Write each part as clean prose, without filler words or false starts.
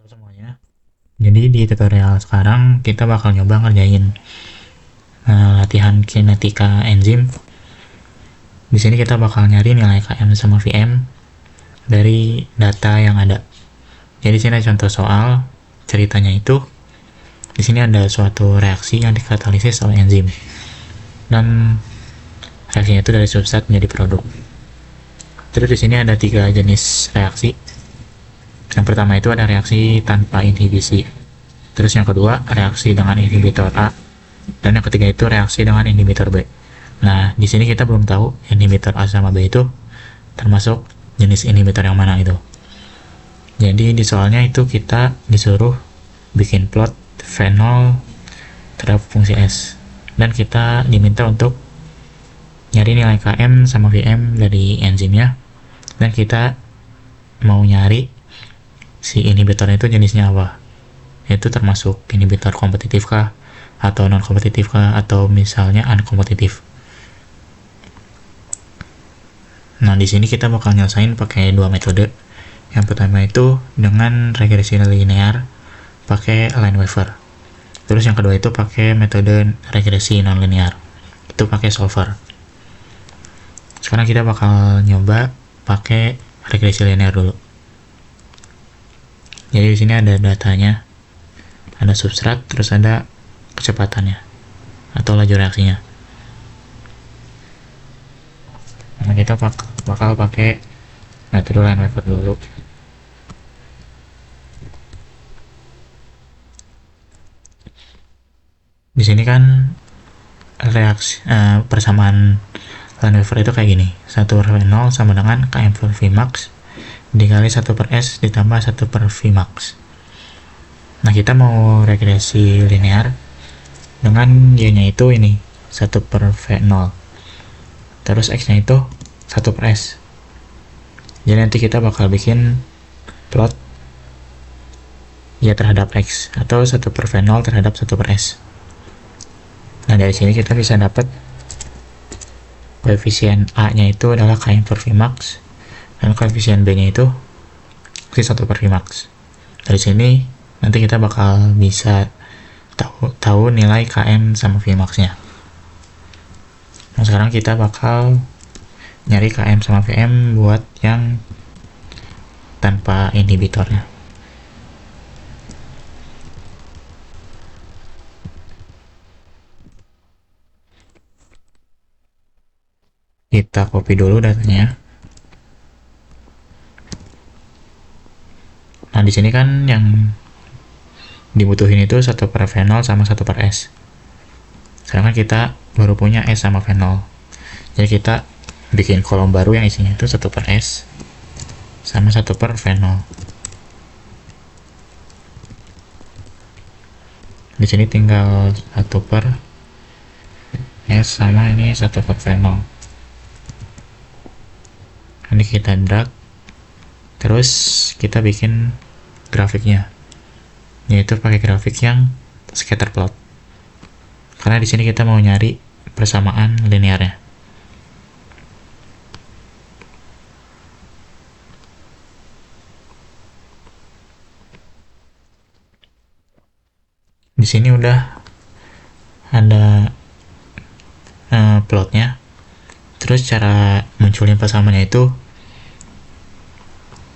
Semuanya. Jadi di tutorial sekarang kita bakal nyoba ngerjain latihan kinetika enzim. Di sini kita bakal nyari nilai Km sama Vm dari data yang ada. Jadi di sini ada contoh soal. Ceritanya itu di sini ada suatu reaksi yang dikatalisis oleh enzim. Dan reaksinya itu dari substrat menjadi produk. Terus di sini ada 3 jenis reaksi. Yang pertama itu ada reaksi tanpa inhibisi. Terus yang kedua, reaksi dengan inhibitor A. Dan yang ketiga itu reaksi dengan inhibitor B. Nah, di sini kita belum tahu inhibitor A sama B itu termasuk jenis inhibitor yang mana itu. Jadi di soalnya itu kita disuruh bikin plot fenol terhadap fungsi S. Dan kita diminta untuk nyari nilai Km sama Vm dari enzimnya. Dan kita mau nyari si inhibitornya itu jenisnya apa, yaitu termasuk inhibitor kompetitif kah, atau non kompetitif kah, atau misalnya unkompetitif. Nah, di sini kita bakal nyelesain pakai 2 metode. Yang pertama itu dengan regresi linear pakai line waver. Terus yang kedua itu pakai metode regresi non linear, itu pakai solver. Sekarang kita bakal nyoba pakai regresi linear dulu. Jadi di sini ada datanya, ada substrat, terus ada kecepatannya atau laju reaksinya. Nah, kita bakal pakai metode line waver dulu. Di sini kan reaksi persamaan line waver itu kayak gini. 1/0 sama dengan Km per Vmax dikali 1/S ditambah 1/Vmax. Nah, kita mau regresi linear dengan y-nya itu ini 1/V0. Terus x-nya itu 1/S. Jadi nanti kita bakal bikin plot y terhadap x atau 1/V0 terhadap 1/S. Nah, dari sini kita bisa dapat koefisien A-nya itu adalah Km per Vmax dan koefisien B-nya itu si 1/Vmax. Dari sini nanti kita bakal bisa tahu nilai Km sama Vmax-nya. Nah, sekarang kita bakal nyari Km sama Vm buat yang tanpa inhibitornya. Kita copy dulu datanya. Nah, di sini kan yang dibutuhin itu 1/V0 sama 1/S. Sekarang kita baru punya S sama V0. Jadi kita bikin kolom baru yang isinya itu 1/S sama 1/V0. Di sini tinggal 1/S sama ini 1/V0. Ini kita drag, terus kita bikin grafiknya, yaitu pakai grafik yang scatter plot. Karena di sini kita mau nyari persamaan linearnya. Di sini udah ada plotnya. Terus cara munculin persamaannya itu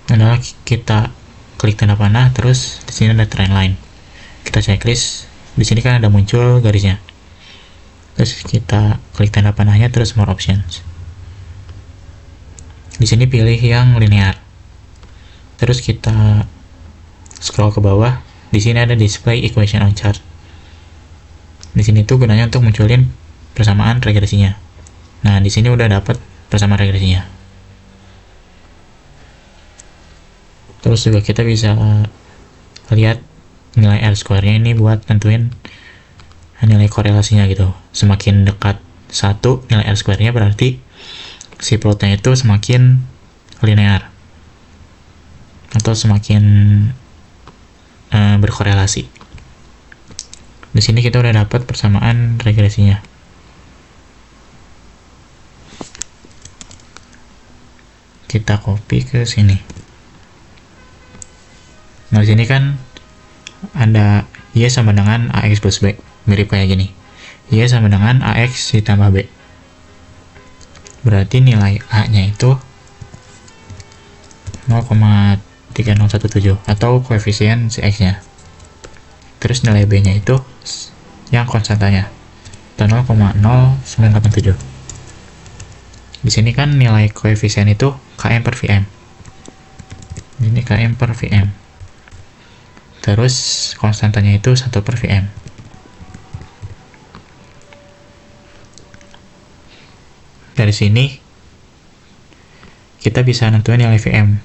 adalah kita klik tanda panah, terus di sini ada trend line. Kita checklist. Di sini kan ada muncul garisnya. Terus kita klik tanda panahnya, terus more options. Di sini pilih yang linear. Terus kita scroll ke bawah. Di sini ada display equation on chart. Di sini tuh gunanya untuk munculin persamaan regresinya. Nah, di sini udah dapat persamaan regresinya. Terus juga kita bisa lihat nilai R-square-nya ini buat tentuin nilai korelasinya gitu. Semakin dekat 1 nilai R-square-nya berarti si plotnya itu semakin linear atau semakin berkorelasi. Di sini kita udah dapat persamaan regresinya. Kita copy ke sini. Nah, di sini kan ada Y sama dengan AX plus B. Mirip kayak gini. Y sama dengan AX ditambah B. Berarti nilai A-nya itu 0,3017 atau koefisien si X-nya. Terus nilai B-nya itu yang konstantanya, 0,0987. Di sini kan nilai koefisien itu km per Vm. Ini km per Vm. Terus konstantanya itu 1 per Vm. Dari sini kita bisa nentuin nilai Vm,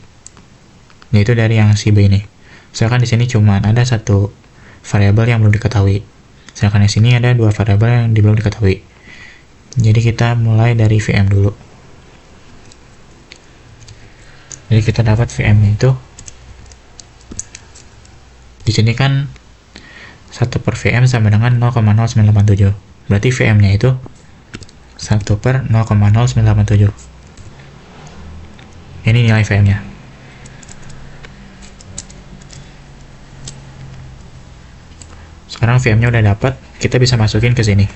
yaitu dari yang si B ini. Misalkan di sini cuma ada satu variabel yang belum diketahui, sedangkan di sini ada dua variabel yang belum diketahui. Jadi kita mulai dari Vm dulu. Jadi kita dapat Vm itu di sini kan 1 per Vm sama dengan 0,0987. Berarti Vm-nya itu 1 per 0,0987. Ini nilai Vm-nya. Sekarang Vm-nya udah dapat, kita bisa masukin ke sini.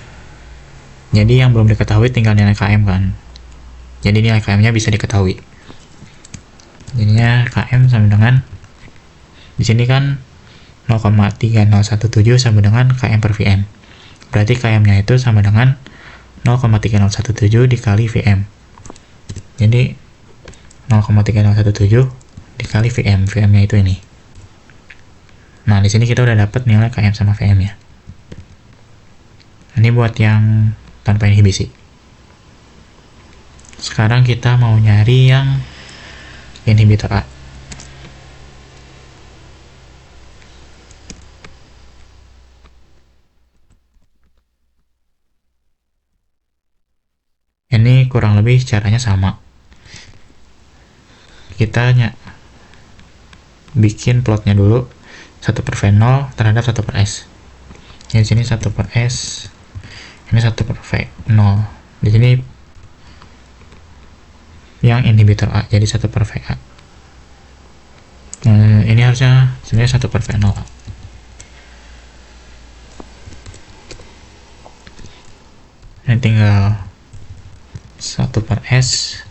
Jadi yang belum diketahui tinggal nilai Km kan. Jadi nilai Km-nya bisa diketahui. Jadinya Km sama dengan di sini kan 0,3017 sama dengan Km per Vm. Berarti Km-nya itu sama dengan 0,3017 dikali Vm. Jadi 0,3017 dikali Vm. Vm-nya itu ini. Nah, di sini kita udah dapat nilai Km sama Vm-nya. Ini buat yang tanpa inhibisi. Sekarang kita mau nyari yang inhibitor A. Ini kurang lebih caranya sama. Kita bikin plotnya dulu, 1 per V0 terhadap 1 per S. Di sini 1 per S, ini 1 per V0. Di sini yang inhibitor A, jadi 1 per VA. Ini harusnya sebenarnya 1 per V0 A. Ini tinggal 1 per S,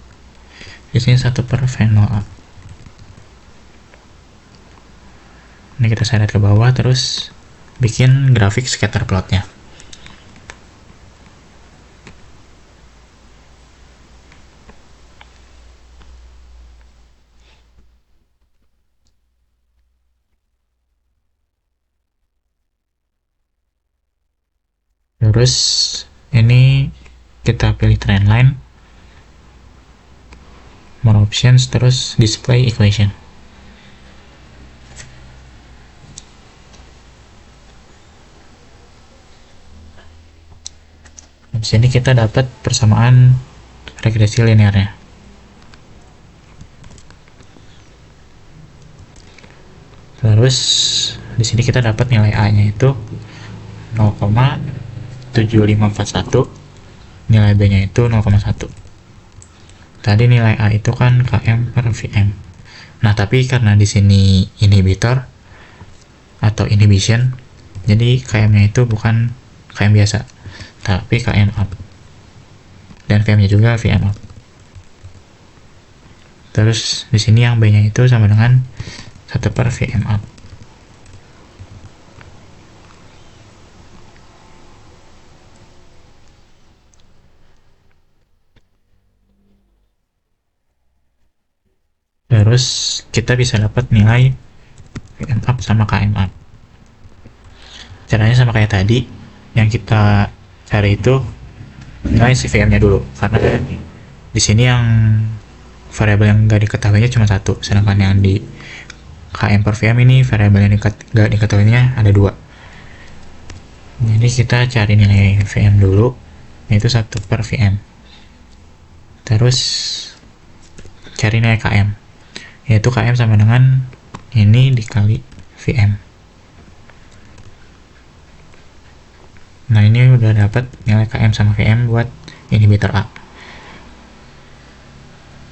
di sini 1 per V0A. Ini kita seret ke bawah, terus bikin grafik scatter plotnya. Terus ini kita pilih trendline, more options, terus display equation. Di sini kita dapat persamaan regresi linearnya. Terus di sini kita dapat nilai A-nya itu 0,7541, nilai B-nya itu 0,1. Tadi nilai A itu kan Km per Vm. Nah, tapi karena di sini inhibitor atau inhibition, jadi Km-nya itu bukan Km biasa, tapi Km up. Dan Vm-nya juga Vm up. Terus di sini yang B-nya itu sama dengan 1 per Vm up. Terus kita bisa dapat nilai Vm up sama Km up. Caranya sama kayak tadi, yang kita cari itu nilai si Vm-nya dulu, karena di sini yang variabel yang nggak diketahuinya cuma satu, sedangkan yang di Km per Vm ini variabel yang nggak diketahuinya ada dua. Jadi kita cari nilai Vm dulu, yaitu 1 per Vm. Terus cari nilai Km, yaitu Km sama dengan ini dikali Vm. Nah, ini udah dapat nilai Km sama Vm buat inhibitor A.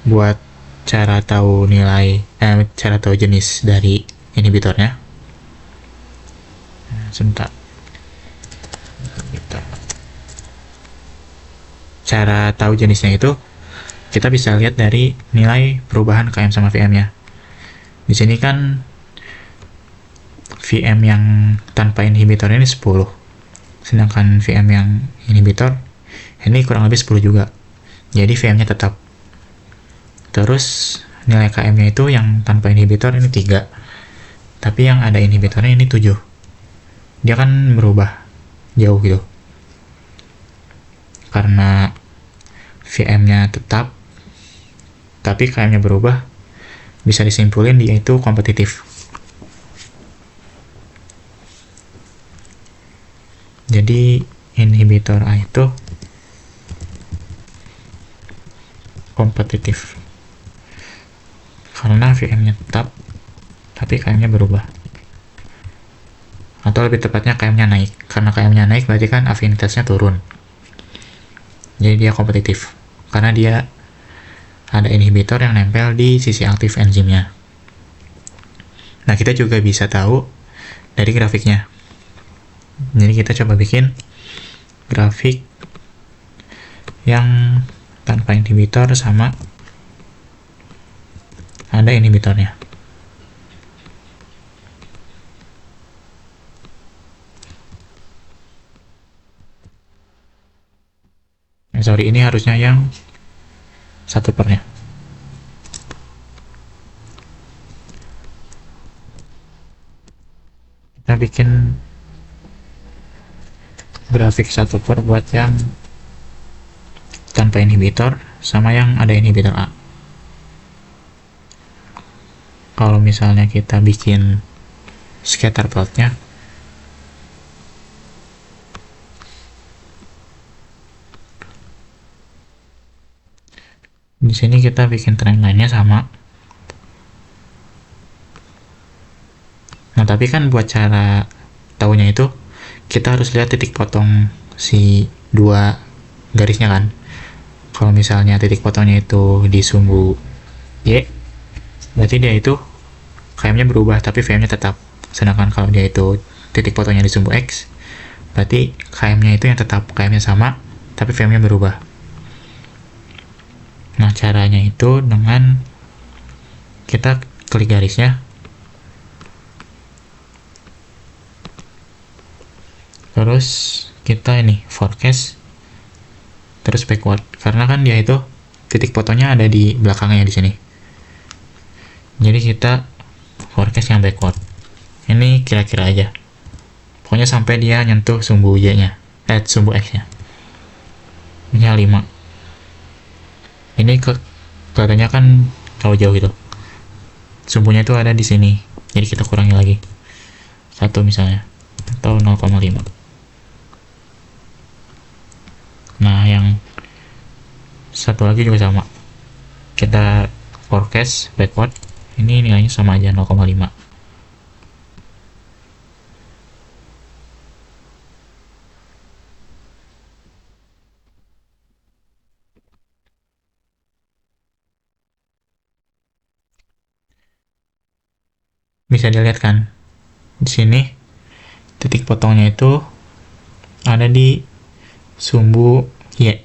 Buat cara tahu nilai, cara tahu jenis dari inhibitornya. Sebentar. Inhibitor. Cara tahu jenisnya itu kita bisa lihat dari nilai perubahan Km sama Vm-nya. Di sini kan Vm yang tanpa inhibitor ini 10, sedangkan Vm yang inhibitor ini kurang lebih 10 juga. Jadi Vm-nya tetap. Terus nilai Km-nya itu yang tanpa inhibitor ini 3. Tapi yang ada inhibitornya ini 7. Dia kan berubah jauh gitu. Karena Vm-nya tetap, tapi Km-nya berubah, bisa disimpulin dia itu kompetitif. Jadi inhibitor A itu kompetitif karena Vm-nya tetap, tapi Km-nya berubah. Atau lebih tepatnya Km-nya naik. Karena Km-nya naik berarti kan afinitasnya turun. Jadi dia kompetitif karena dia ada inhibitor yang nempel di sisi aktif enzimnya. Nah, kita juga bisa tahu dari grafiknya. Jadi kita coba bikin grafik yang tanpa inhibitor sama ada inhibitornya. Sorry, ini harusnya yang 1/nya. Kita bikin grafik 1/, buat yang tanpa inhibitor sama yang ada inhibitor A. Kalau misalnya kita bikin scatter plotnya, di sini kita bikin trendline-nya sama. Nah, tapi kan buat cara tahunya itu kita harus lihat titik potong si dua garisnya kan. Kalau misalnya titik potongnya itu di sumbu Y, berarti dia itu Km-nya berubah tapi Vm-nya tetap. Sedangkan kalau dia itu titik potongnya di sumbu X, berarti Km-nya itu yang tetap, Km-nya sama tapi Vm-nya berubah. Nah, caranya itu dengan kita klik garisnya, terus kita ini forecast, terus backward, karena kan dia itu titik potongnya ada di belakangnya di sini. Jadi kita forecast yang backward. Ini kira-kira aja. Pokoknya sampai dia nyentuh sumbu Y-nya, sumbu X-nya. Ini 5. Ini kelihatannya kan jauh-jauh gitu. Sumbunya itu ada di sini. Jadi kita kurangi lagi. 1 misalnya. Atau 0,5. Nah, yang satu lagi juga sama. Kita forecast backward. Ini nilainya sama aja, 0,5. Bisa dilihat kan? Di sini titik potongnya itu ada di sumbu Y.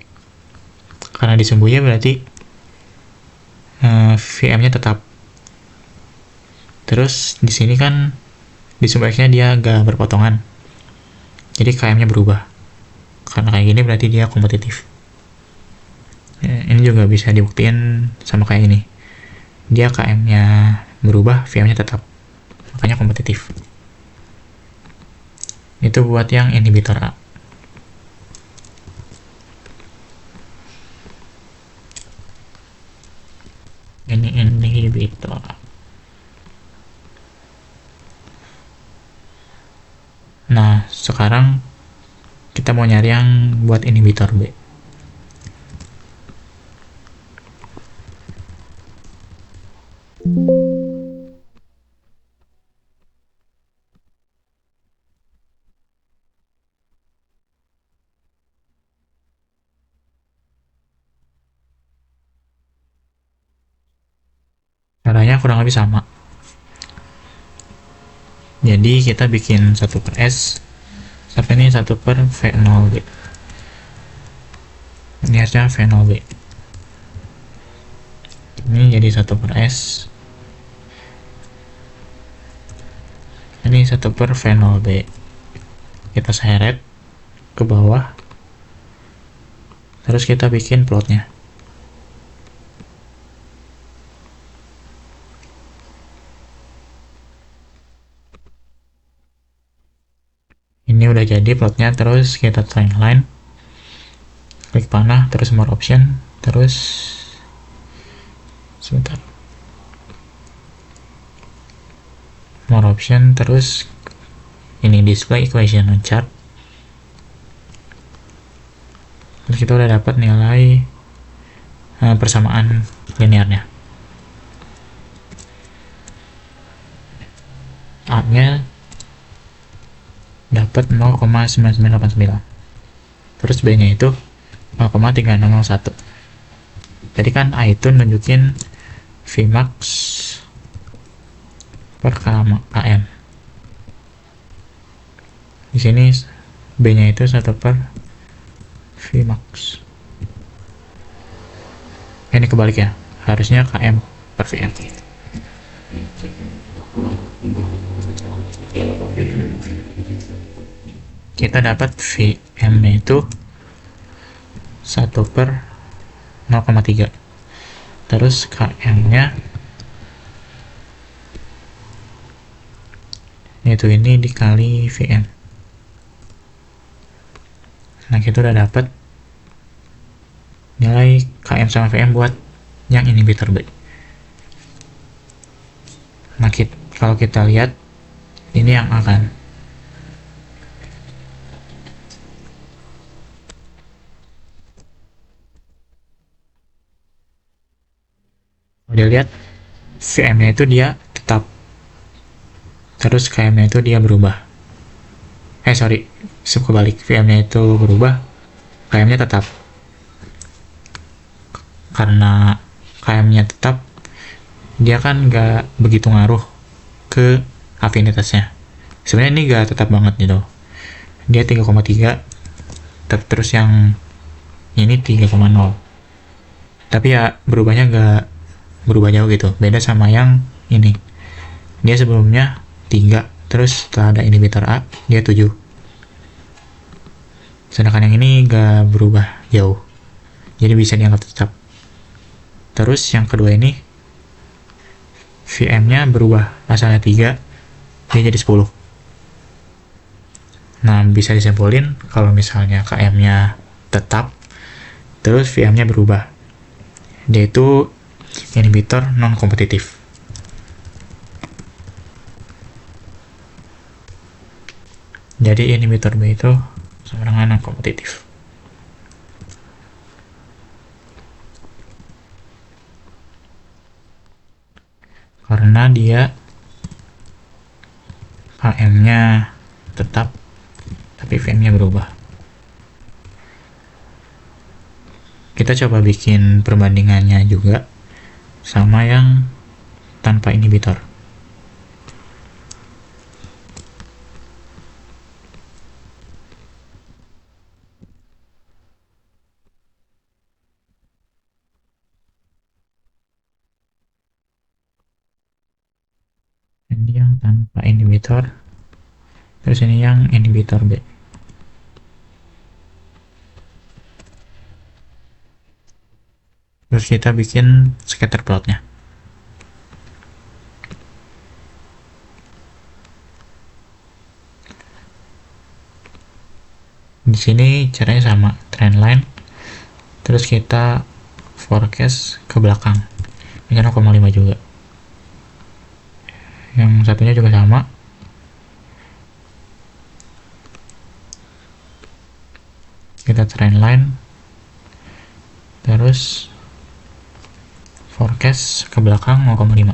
Karena di sumbu Y berarti Vm-nya tetap. Terus di sini kan di sumbu X-nya dia agak berpotongan. Jadi Km-nya berubah. Karena kayak gini berarti dia kompetitif. Ini juga bisa dibuktiin sama kayak ini. Dia Km-nya berubah, Vm-nya tetap. Makanya kompetitif. Itu buat yang inhibitor A. Ini inhibitor A. Nah, sekarang kita mau nyari yang buat inhibitor B. Caranya kurang lebih sama. Jadi kita bikin 1/s sampai ini 1/v0b. Ini harusnya v0b. Ini jadi 1/s. Ini 1/v0b. Kita seret ke bawah. Terus kita bikin plotnya. Ini udah jadi plotnya, terus kita timeline, klik panah, terus more option, terus sebentar, more option, terus ini display equation on chart. Terus kita udah dapat nilai persamaan linearnya. A-nya dapat 0,9989. Terus B-nya itu 0,3601. Jadi kan A itu nunjukin Vmax per km. Di sini B-nya itu 1/Vmax. Ini kebalik ya, harusnya km per Vm. Kita dapat Vm-nya itu 1/0,3. Terus km-nya yaitu ini dikali Vm. Nah, kita udah dapat nilai km sama Vm buat yang inhibitor B. Nah, kalau kita lihat ini yang akan dia lihat Vm-nya itu dia tetap, terus km-nya itu dia berubah. Kebalik, Vm-nya itu berubah, km-nya tetap. Karena km-nya tetap, dia kan nggak begitu ngaruh ke afinitasnya. Sebenarnya ini nggak tetap banget gitu. Dia 3,3, terus yang ini 3,0. Tapi ya berubahnya nggak berubah jauh gitu, beda sama yang ini. Dia sebelumnya 3, terus setelah ada inhibitor A dia 7, sedangkan yang ini gak berubah jauh, jadi bisa dianggap tetap. Terus yang kedua ini Vm nya berubah, asalnya 3 dia jadi 10. Nah, bisa disimpulin kalau misalnya Km nya tetap terus Vm nya berubah, dia itu inhibitor non-kompetitif. Jadi inhibitor B itu sama dengan non-kompetitif. Karena dia Km-nya tetap tapi Vm-nya berubah. Kita coba bikin perbandingannya juga sama yang tanpa inhibitor. Ini yang tanpa inhibitor, terus ini yang inhibitor B. Terus kita bikin scatter plotnya. Di sini caranya sama, trendline. Terus kita forecast ke belakang. Ini 0,5 juga. Yang satunya juga sama. Kita trendline. Terus forecast ke belakang 0,5.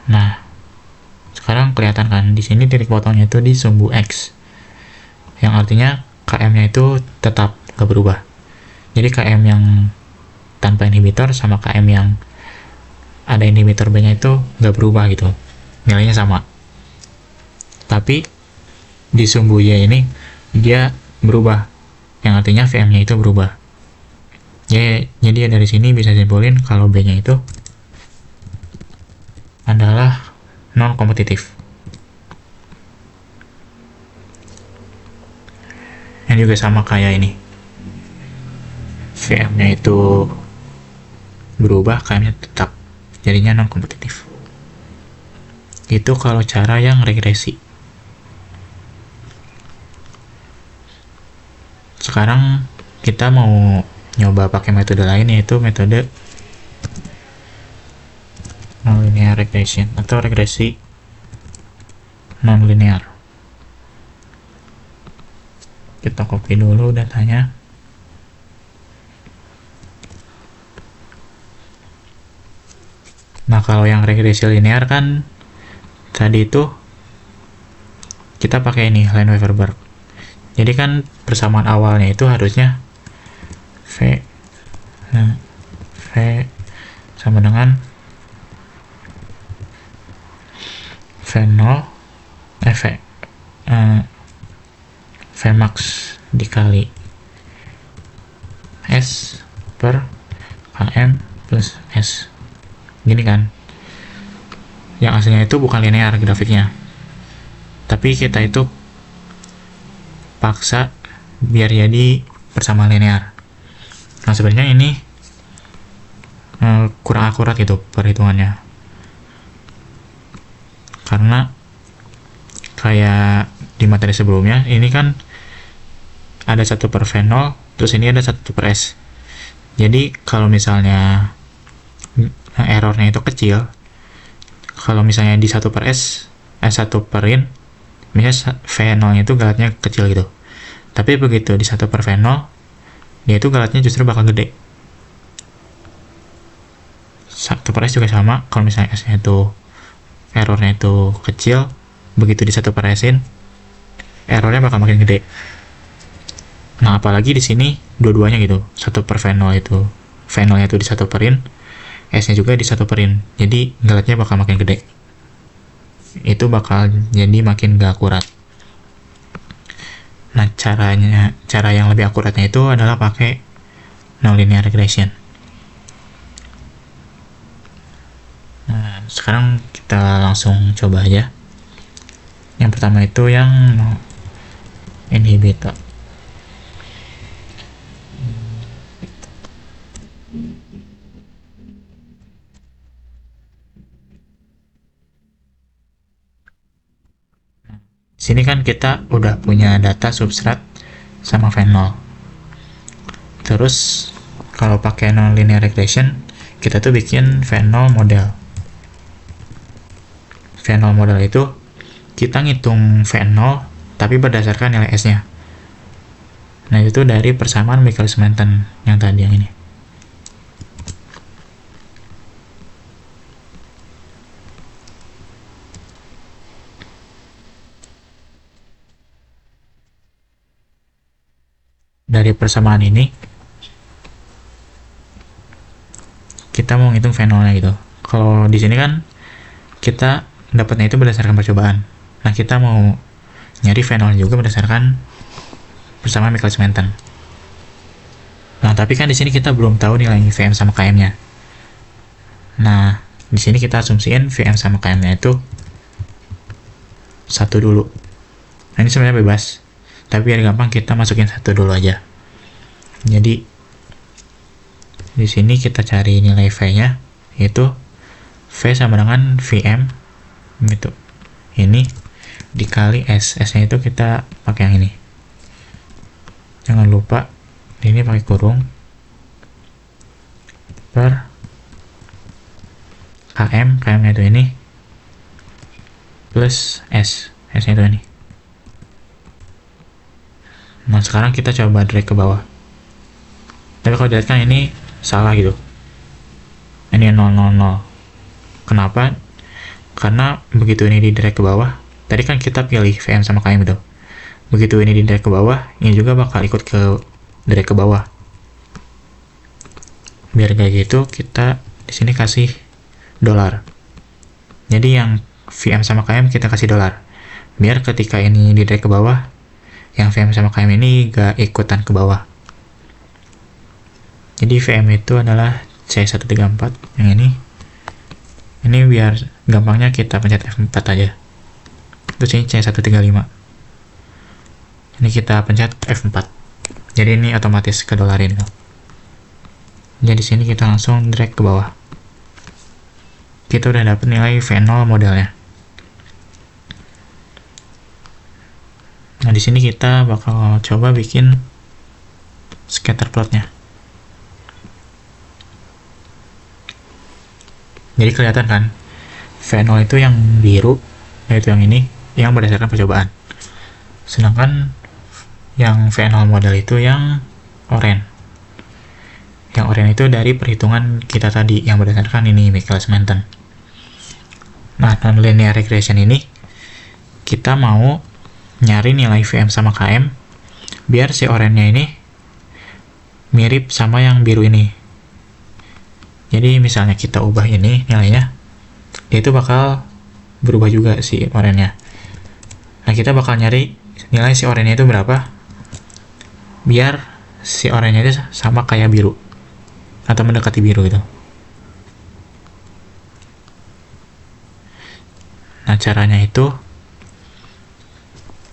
Nah, sekarang kelihatan kan di sini titik potongnya itu di sumbu X, yang artinya Km-nya itu tetap gak berubah. Jadi Km yang tanpa inhibitor sama Km yang ada inhibitor B-nya itu gak berubah gitu, nilainya sama. tapi di sumbu Y ini dia berubah, yang artinya VM-nya itu berubah. Jadi dari sini bisa simpulin kalau B-nya itu adalah non kompetitif. Yang juga sama kayak ini, VM-nya itu berubah, KM-nya tetap, jadinya non kompetitif. Itu kalau cara yang regresi. Sekarang kita mau nyoba pakai metode lain, yaitu metode nonlinear regression atau regresi nonlinear. Kita copy dulu datanya. Nah, kalau yang regresi linear kan tadi itu kita pakai ini Lineweaver-Burk. Jadi kan persamaan awalnya itu harusnya V sama dengan V0 V max dikali S per KM plus S. Gini kan. Yang aslinya itu bukan linear grafiknya, tapi kita itu paksa biar jadi persamaan linear. Nah, sebenarnya ini kurang akurat gitu perhitungannya, karena kayak di materi sebelumnya ini kan ada 1 per V0, terus ini ada 1 per S. Jadi kalau misalnya errornya itu kecil, kalau misalnya di 1 per S 1 per in, misalnya V0 nya itu galatnya kecil gitu, tapi begitu di 1 per V0 dia itu galatnya justru bakal gede. 1 per S juga sama, kalau misalnya S nya itu errornya itu kecil, begitu di 1 per S in errornya bakal makin gede. Nah, apalagi di sini dua-duanya gitu, 1 per V0 itu V0 nya itu di 1 per in, S nya juga di 1 per in, jadi galatnya bakal makin gede. Itu bakal jadi makin gak akurat. Nah, cara yang lebih akuratnya itu adalah pakai nonlinear regression. Nah, sekarang kita langsung coba aja. Yang pertama itu yang inhibitor. Sini kan kita udah punya data substrat sama V0. Terus kalau pakai nonlinear regression, kita tuh bikin V0 model. V0 model itu kita ngitung V0 tapi berdasarkan nilai S-nya. Nah, itu dari persamaan Michaelis-Menten yang tadi yang ini. Dari persamaan ini kita mau ngitung V0-nya gitu. Kalau di sini kan kita dapatnya itu berdasarkan percobaan. Nah, kita mau nyari V0 juga berdasarkan persamaan Michaelis-Menten. Nah, tapi kan di sini kita belum tahu nilai VM sama KM-nya. Nah, di sini kita asumsiin VM sama KM-nya itu 1 dulu. Nah, ini sebenarnya bebas, tapi biar gampang kita masukin 1 dulu aja. Jadi di sini kita cari nilai V-nya, yaitu V sama dengan VM gitu. Ini dikali S. S-nya itu kita pakai yang ini. Jangan lupa ini pakai kurung per KM. KM-nya itu ini plus S. S-nya itu ini. Nah, sekarang kita coba drag ke bawah. Tapi kalau dilihat kan ini salah gitu. Ini 000. Kenapa? Karena begitu ini di drag ke bawah, tadi kan kita pilih VM sama KM itu. Begitu ini di drag ke bawah, ini juga bakal ikut ke drag ke bawah. Biar kayak gitu, kita di sini kasih $. Jadi yang VM sama KM kita kasih $. biar ketika ini di drag ke bawah, yang VM sama KM ini gak ikutan ke bawah. Jadi VM itu adalah C134 yang ini biar gampangnya kita pencet F4 aja. Terus ini C135, ini kita pencet F4, jadi ini otomatis kedolarin. Jadi sini kita langsung drag ke bawah, kita udah dapet nilai V0 modelnya. Nah, di sini kita bakal coba bikin scatter plotnya. Jadi kelihatan kan, V0 itu yang biru, yaitu yang ini, yang berdasarkan percobaan. Sedangkan yang V0 model itu yang oranye. Yang oranye itu dari perhitungan kita tadi, yang berdasarkan ini, Michaelis-Menten. Nah, non-linear regression ini, kita mau nyari nilai VM sama KM biar si oranye ini mirip sama yang biru ini. Jadi misalnya kita ubah ini nilainya, itu bakal berubah juga si oranye. Nah, kita bakal nyari nilai si oranye itu berapa biar si oranye itu sama kayak biru atau mendekati biru gitu. Nah, caranya itu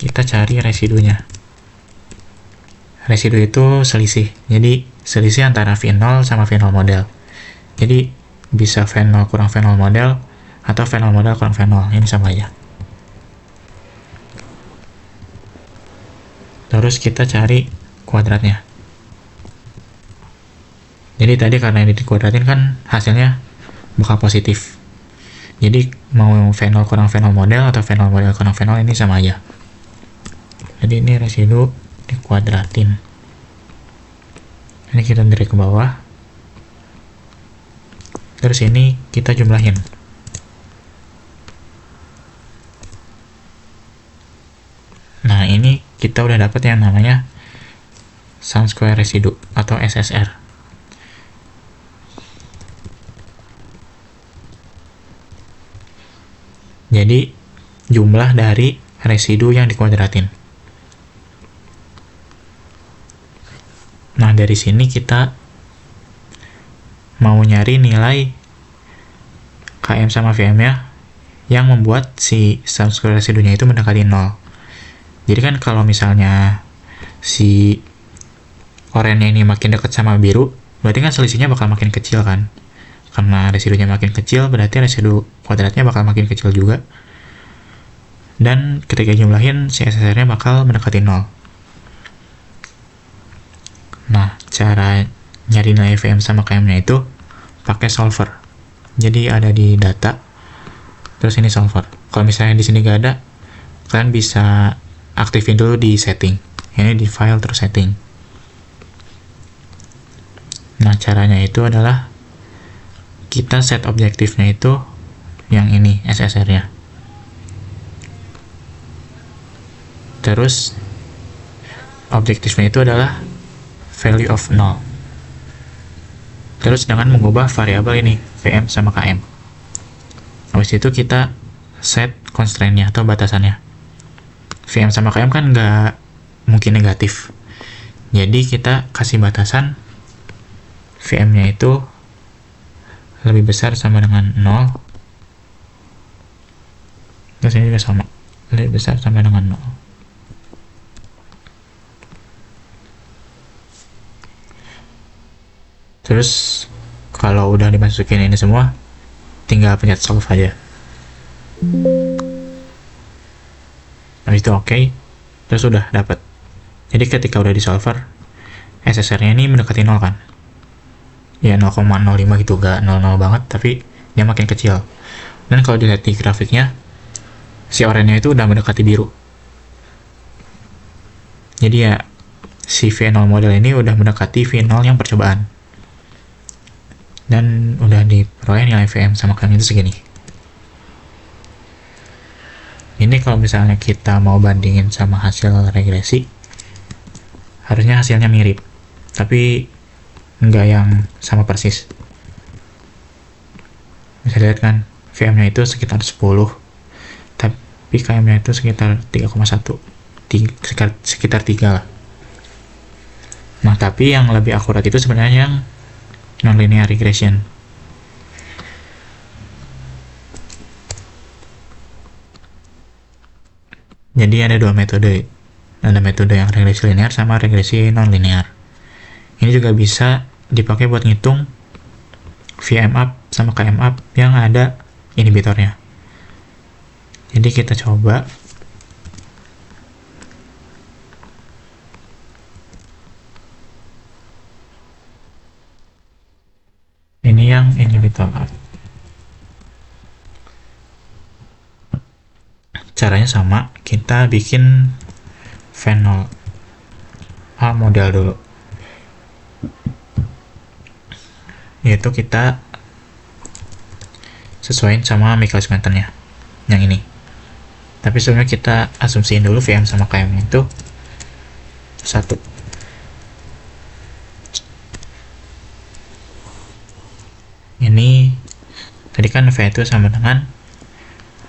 kita cari residunya. Residu itu selisih. Jadi selisih antara V0 sama V0 model. Jadi bisa V0 kurang V0 model atau V0 model kurang V0. Ini sama aja. Terus kita cari kuadratnya. Jadi tadi karena ini dikuadratin kan hasilnya bakal positif. Jadi mau V0 kurang V0 model atau V0 model kurang V0 ini sama aja. Jadi ini residu dikuadratin. Ini kita drag ke bawah. Terus ini kita jumlahin. Nah, ini kita udah dapat yang namanya sum square residu atau SSR. Jadi jumlah dari residu yang dikuadratin. Nah, dari sini kita mau nyari nilai KM sama VM-nya yang membuat si sum square residunya itu mendekati 0. Jadi kan kalau misalnya si oranye ini makin dekat sama biru, berarti kan selisihnya bakal makin kecil kan? Karena residunya makin kecil, berarti residu kuadratnya bakal makin kecil juga. Dan ketika jumlahin, si SSR-nya bakal mendekati 0. Nah, cara nyari nilai VM sama KM-nya itu pakai solver. Jadi ada di data, terus ini solver. Kalau misalnya di sini nggak ada, kalian bisa aktifin dulu di setting. Ini di file terus setting. Nah, caranya itu adalah kita set objektifnya itu yang ini, SSR-nya. Terus objektifnya itu adalah value of 0. Terus dengan mengubah variabel ini, VM sama KM. Habis itu kita set constraint-nya atau batasannya. VM sama KM kan nggak mungkin negatif. Jadi kita kasih batasan VM-nya itu lebih besar sama dengan 0. Terus ini juga sama, lebih besar sama dengan 0. Terus kalau udah dimasukin ini semua, tinggal pencet solve aja. Habis itu oke, terus udah dapat. Jadi ketika udah di solver, SSR-nya ini mendekati 0 kan? Ya 0,05 gitu, gak 0,0 banget, tapi dia makin kecil. Dan kalau dilihat di grafiknya, si oranye itu udah mendekati biru. Jadi ya, si V0 model ini udah mendekati V0 yang percobaan. Dan udah diperoleh nilai VM sama KM itu segini. Ini kalau misalnya kita mau bandingin sama hasil regresi, harusnya hasilnya mirip, tapi nggak yang sama persis. Bisa lihat kan, VM-nya itu sekitar 10, PKM-nya itu sekitar 3,1, sekitar 3 lah. Nah, tapi yang lebih akurat itu sebenarnya yang nonlinear regression. Jadi ada dua metode. Ada metode yang regresi linear sama regresi nonlinear. Ini juga bisa dipakai buat ngitung VM up sama KM up yang ada inhibitornya. Jadi kita coba. Ini yang inhibitor up. Caranya sama, kita bikin phenol A model dulu. Yaitu kita sesuaiin sama Michaelis Menten-nya, yang ini. Tapi sebelumnya kita asumsiin dulu VM sama KM itu 1. Ini tadi kan V itu sama dengan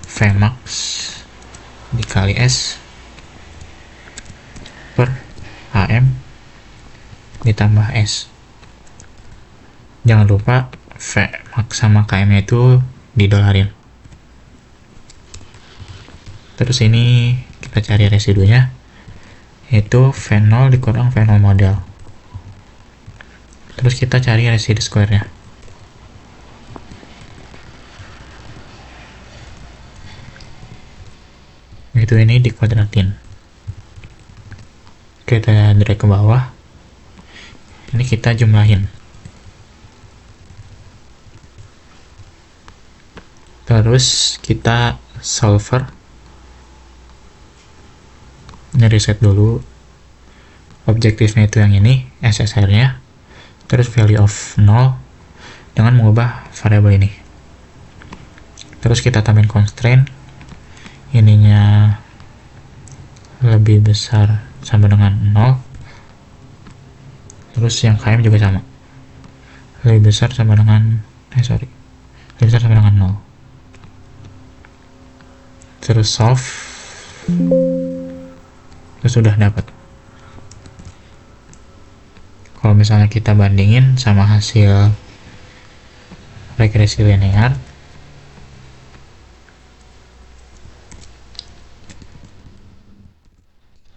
Vmax dikali S per HM ditambah S. Jangan lupa Vmax sama KM nya itu didolarin. Terus ini kita cari residunya, yaitu phenol dikurang phenol model. Terus kita cari residu square nya. Itu ini dikuadratin. Kita drag ke bawah. Ini kita jumlahin. Terus kita solver. Ini reset dulu. Objektifnya itu yang ini, SSR-nya. Terus value of 0 dengan mengubah variabel ini. Terus kita tambahin constraint. Ininya lebih besar sama dengan 0. Terus yang KM juga sama, lebih besar sama dengan lebih besar sama dengan 0. Terus solve, terus sudah dapat. Kalau misalnya kita bandingin sama hasil regresi linear,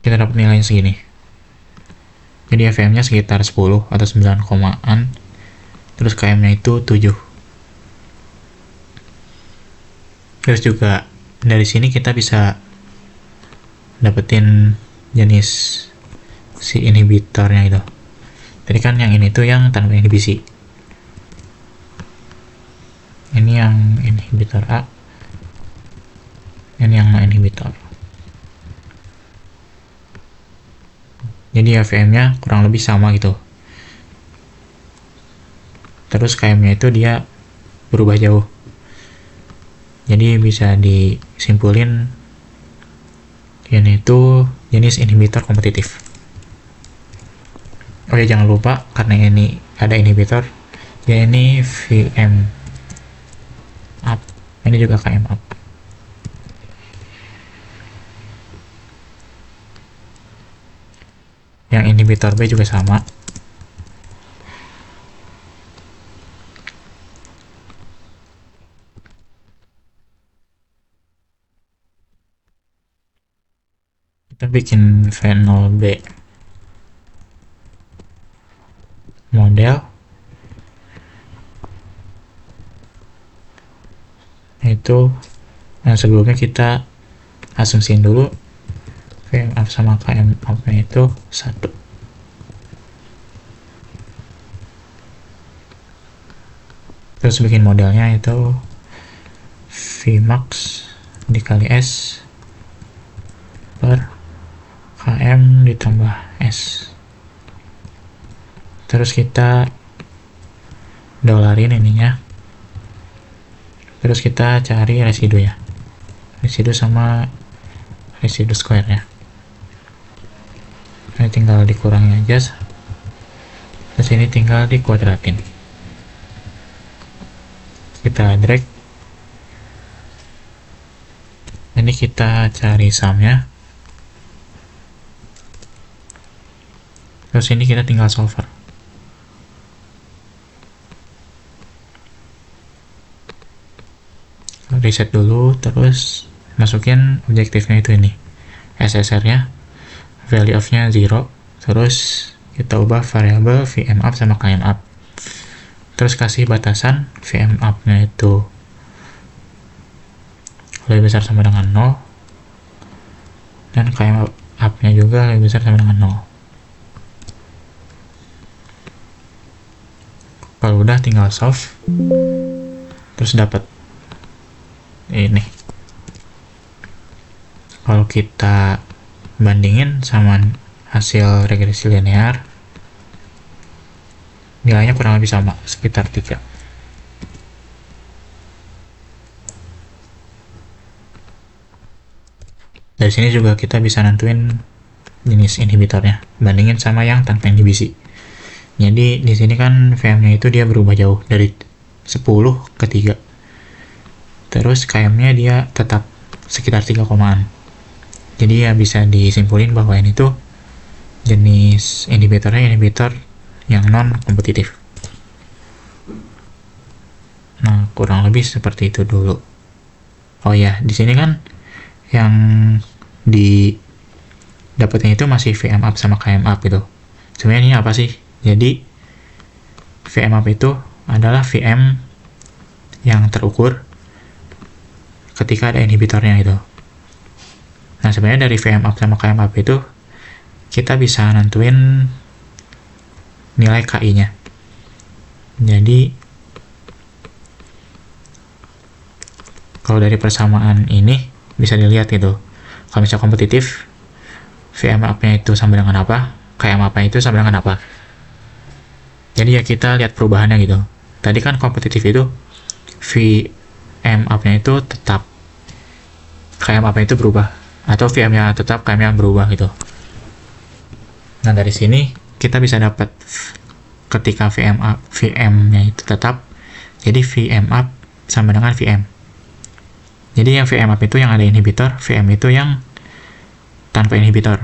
kita dapat nilai segini. Jadi FM-nya sekitar 10 atau 9 komaan. Terus KM-nya itu 7. Terus juga dari sini kita bisa dapetin jenis si inhibitornya itu. Tadi kan yang ini tuh yang tanpa inhibisi. Ini yang inhibitor A. Ini yang no inhibitor. Jadi FM-nya kurang lebih sama gitu. Terus KM-nya itu dia berubah jauh. Jadi bisa disimpulin ini itu jenis inhibitor kompetitif. Oh ya, jangan lupa karena ini ada inhibitor, ya ini VM up, ini juga KM up. Yang inhibitor B juga sama. Kita bikin phenol B model, itu yang sebelumnya kita asumsiin dulu VM up sama KM up itu 1. Terus bikin modelnya itu Vmax dikali S per KM ditambah S. Terus kita dolarin ininya. Terus kita cari residu ya. Residu sama residu square nya. Ini tinggal dikurangi aja. Terus ini tinggal dikuadratin. Kita drag. Ini sini kita cari sumnya. Terus ini kita tinggal solver. Reset dulu, terus masukin objektifnya itu ini. SSR-nya, value of-nya 0, terus kita ubah variabel VM up sama KM up. Terus kasih batasan VM up-nya itu lebih besar sama dengan 0, dan KM up-nya juga lebih besar sama dengan 0. Kalau udah tinggal solve, terus dapat ini. Kalau kita bandingin sama hasil regresi linear, nilainya kurang lebih sama, sekitar 3. Dari sini juga kita bisa nentuin jenis inhibitornya, bandingin sama yang tanpa inhibisi. Jadi di sini kan VM-nya itu dia berubah jauh dari 10 ke 3. Terus KM-nya dia tetap sekitar 3 komaan. Jadi ya bisa disimpulin bahwa ini tuh jenis inhibitornya inhibitor yang non kompetitif. Nah, kurang lebih seperti itu dulu. Oh ya, di sini kan yang dapatnya itu masih VM up sama KM up gitu. Sebenarnya ini apa sih? Jadi VM up itu adalah VM yang terukur ketika ada inhibitornya gitu. Nah, sebenarnya dari VM up sama KM up itu kita bisa nentuin nilai KI-nya. Jadi kalau dari persamaan ini bisa dilihat gitu. Kalau misalnya kompetitif, VM up-nya itu sama dengan apa, KM up-nya itu sama dengan apa. Jadi ya kita lihat perubahannya gitu. Tadi kan kompetitif itu VM up-nya itu tetap, KM up-nya itu berubah, atau VM-nya tetap, KM-nya berubah gitu. Nah, dari sini kita bisa dapat ketika VM-nya itu tetap, jadi VM up sama dengan VM. Jadi yang VM up itu yang ada inhibitor, VM itu yang tanpa inhibitor.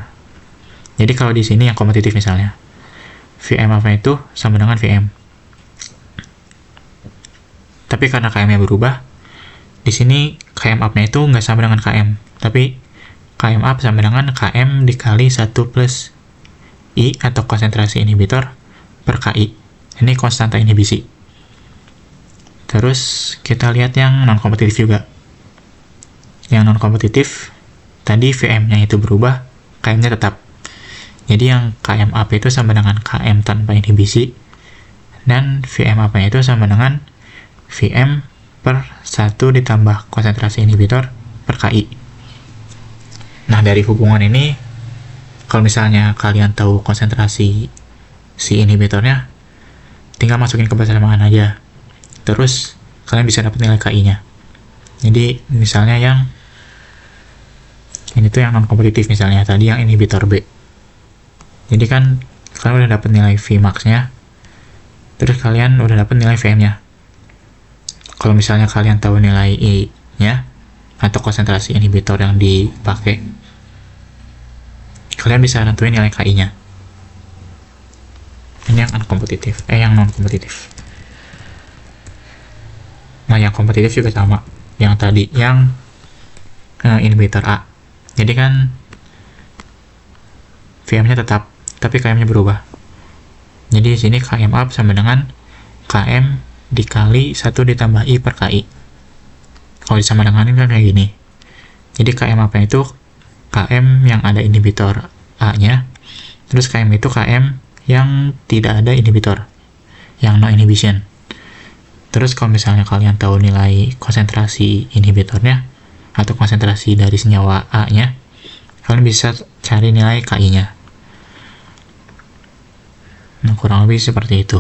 Jadi kalau di sini yang kompetitif misalnya, VM up itu sama dengan VM. Tapi karena KM-nya berubah, di sini KM up-nya itu nggak sama dengan KM, tapi KM up sama dengan KM dikali 1 plus I atau konsentrasi inhibitor per KI. Ini konstanta inhibisi. Terus kita lihat yang non-kompetitif juga. Yang non-kompetitif, tadi VM-nya itu berubah, KM-nya tetap. Jadi yang KM up itu sama dengan KM tanpa inhibisi, dan VM up-nya itu sama dengan VM per 1 ditambah konsentrasi inhibitor per KI. Nah, dari hubungan ini, kalau misalnya kalian tahu konsentrasi si inhibitornya, tinggal masukin ke persamaan aja. Terus, kalian bisa dapat nilai KI-nya. Jadi, misalnya yang ini tuh yang non-kompetitif misalnya, tadi yang inhibitor B. Jadi kan, kalian udah dapat nilai Vmax-nya, terus kalian udah dapat nilai VM-nya. Kalau misalnya kalian tahu nilai I-nya, atau konsentrasi inhibitor yang dipakai, kalian bisa nentuin nilai KI-nya. Ini yang non-kompetitif. Nah, yang kompetitif juga sama. Yang tadi, yang inhibitor A. Jadi kan, VM-nya tetap, tapi KM-nya berubah. Jadi di sini KM up sama dengan KM dikali 1 ditambah I per KI. Kalau disama dengan ini kan kayak gini. Jadi KM up-nya itu KM yang ada inhibitor A-nya, terus KM itu KM yang tidak ada inhibitor, yang no inhibition. Terus kalau misalnya kalian tahu nilai konsentrasi inhibitornya, atau konsentrasi dari senyawa A-nya, kalian bisa cari nilai KI-nya. Nah, kurang lebih seperti itu.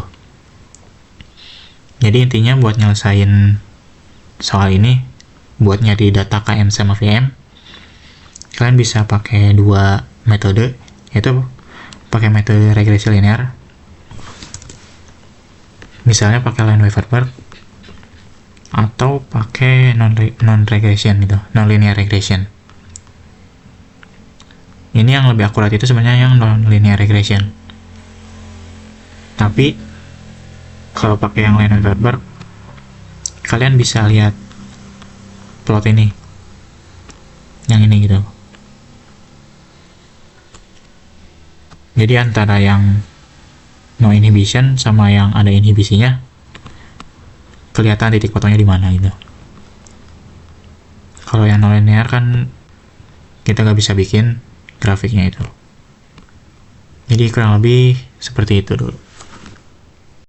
Jadi intinya buat nyelesain soal ini, buat nyari data KM sama VM, kalian bisa pakai 2 metode, yaitu pakai metode regresi linear. Misalnya pakai Lineweaver-Burk, atau pakai non-regression gitu, non-linear regression. Ini yang lebih akurat itu sebenarnya yang non-linear regression. Tapi kalau pakai yang Lineweaver, kalian bisa lihat plot ini, yang ini gitu. Jadi antara yang no inhibition sama yang ada inhibisinya, kelihatan titik potongnya di mana gitu. Kalau yang non linear kan kita nggak bisa bikin grafiknya itu. Jadi kurang lebih seperti itu dulu.